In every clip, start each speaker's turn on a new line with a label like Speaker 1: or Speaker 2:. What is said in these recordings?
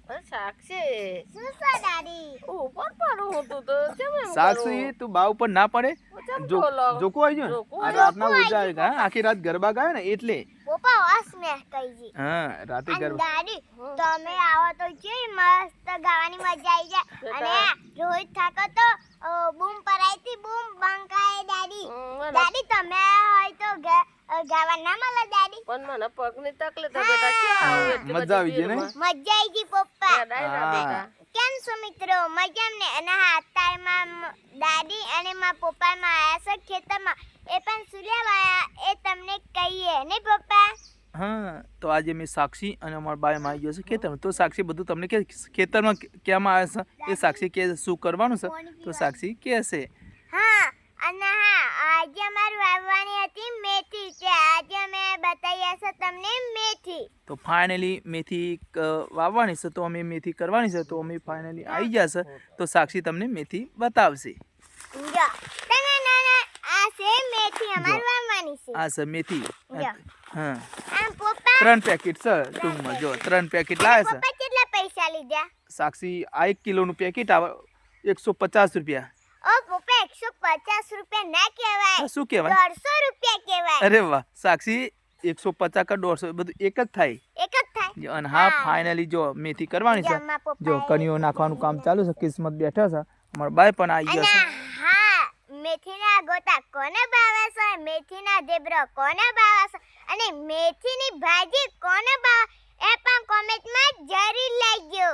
Speaker 1: સાક્ષી
Speaker 2: શું છે દાદી?
Speaker 1: ઉપર પડું હતું તો કેમ એમ
Speaker 3: સાક્ષી તું બા ઉપર ના પડે જોકો આવી ગયો
Speaker 1: જોકો
Speaker 3: આ રાતના ઉજાય હા આખી રાત ગરબા ગાય ને એટલે
Speaker 2: પપ્પા વાસ મે કહીજી.
Speaker 3: હા રાતે ગરબા
Speaker 2: દાદી તમે આવો તો જે મસ્ત ગાવાની મજા આવી જાય. અને રોહિત થાકો તો બૂમ પરાઈતી બૂમ બંકાય દાદી. દાદી તમે હોય તો ગાવા ના મળે દાદી.
Speaker 1: પણ મને પગની તકલીફ તો બેટા ક્યાં આવું એટલી
Speaker 3: મજા આવી ગઈ ને
Speaker 2: મજા આવી ગઈ પપ્પા.
Speaker 1: બેટા
Speaker 2: કેમ છો મિત્રો? મજામ ને? અને હા અત્યારમાં દાદી અને મારા પપ્પા માં આયા છે ખેતરમાં. એ પણ સુલ્યાવાયા એ તમને કહીએ ને પપ્પા.
Speaker 3: હા તો આજે મેં સાક્ષી અને અમારા બાય માં આવી ગયો છે ખેતરમાં તો સાક્ષી બધું તમને કે ખેતરમાં ક્યાંમાં આવે છે એ સાક્ષી કે શું કરવાનું છે તો સાક્ષી કહેશે.
Speaker 2: હા અને હા આજે અમારું વાવવાની હતી મેથી તે આજે અમે બતાવ્યા છે તમને મેથી.
Speaker 3: તો ફાઇનલી મેથી વાવવાની છે તો અમે મેથી કરવાની છે તો અમે ફાઇનલી આવી જશે તો સાક્ષી તમને મેથી બતાવશે.
Speaker 2: જો તને નાના આ છે મેથી અમાર વાવવાની છે.
Speaker 3: આ છે મેથી હા
Speaker 2: આમ પપ્પા
Speaker 3: 3 પેકેટ છે ટૂંકમાં જો 3 પેકેટ લાવે છે.
Speaker 2: પપ્પા કેટલા પૈસા લીધા?
Speaker 3: સાક્ષી આ 1 કિલોનું પેકેટ આવે 150 રૂપિયા.
Speaker 2: ઓ પપ્પા 150 રૂપિયા ના કહેવાય.
Speaker 3: શું કહેવાય?
Speaker 2: 150 રૂપિયા કહેવાય.
Speaker 3: અરે વાહ સાક્ષી 150 का 150 બધું એક જ થાય.
Speaker 2: એક જ થાય.
Speaker 3: અને હા ફાઇનલી જો મેથી કરવાની છે જો કણીઓ નાખવાનું કામ ચાલુ છે કિસ્મત બેઠા છે અમારા બાય પણ આવી ગયા છે.
Speaker 2: હા મેથીના ગોટા કોને ભાવે છે? મેથીના ઢેબરા કોને ભાવે છે? અને મેથીની ભાજી કોને ભાવે એ પણ કોમેન્ટમાં જરૂર લખજો.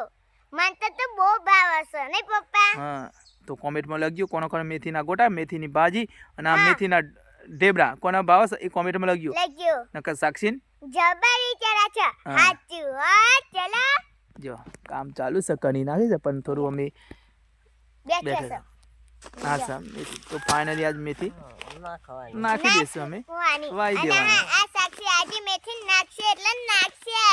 Speaker 2: મને તો બહુ ભાવે છે ને પપ્પા.
Speaker 3: હા તો કોમેન્ટમાં લખજો કોનો કોનો મેથીના ગોટા મેથીની ભાજી અને આ મેથીના ઢેબરા કોના ભાવે છે એ કોમેન્ટમાં લખજો. નકર સાક્ષી
Speaker 2: જબર વિચારા છે. સાચું હા ચલો
Speaker 3: જો કામ ચાલુ છે કણી નાખી છે પણ થોડું અમે
Speaker 2: બેઠા છે.
Speaker 3: હા સર મેથી તો ફાઇનલી આજ મેથી નાખી દઈશું અમે વાઈ દેવાની.
Speaker 2: આ સાક્ષી આજે મેથી નાખશે એટલે નાખશે.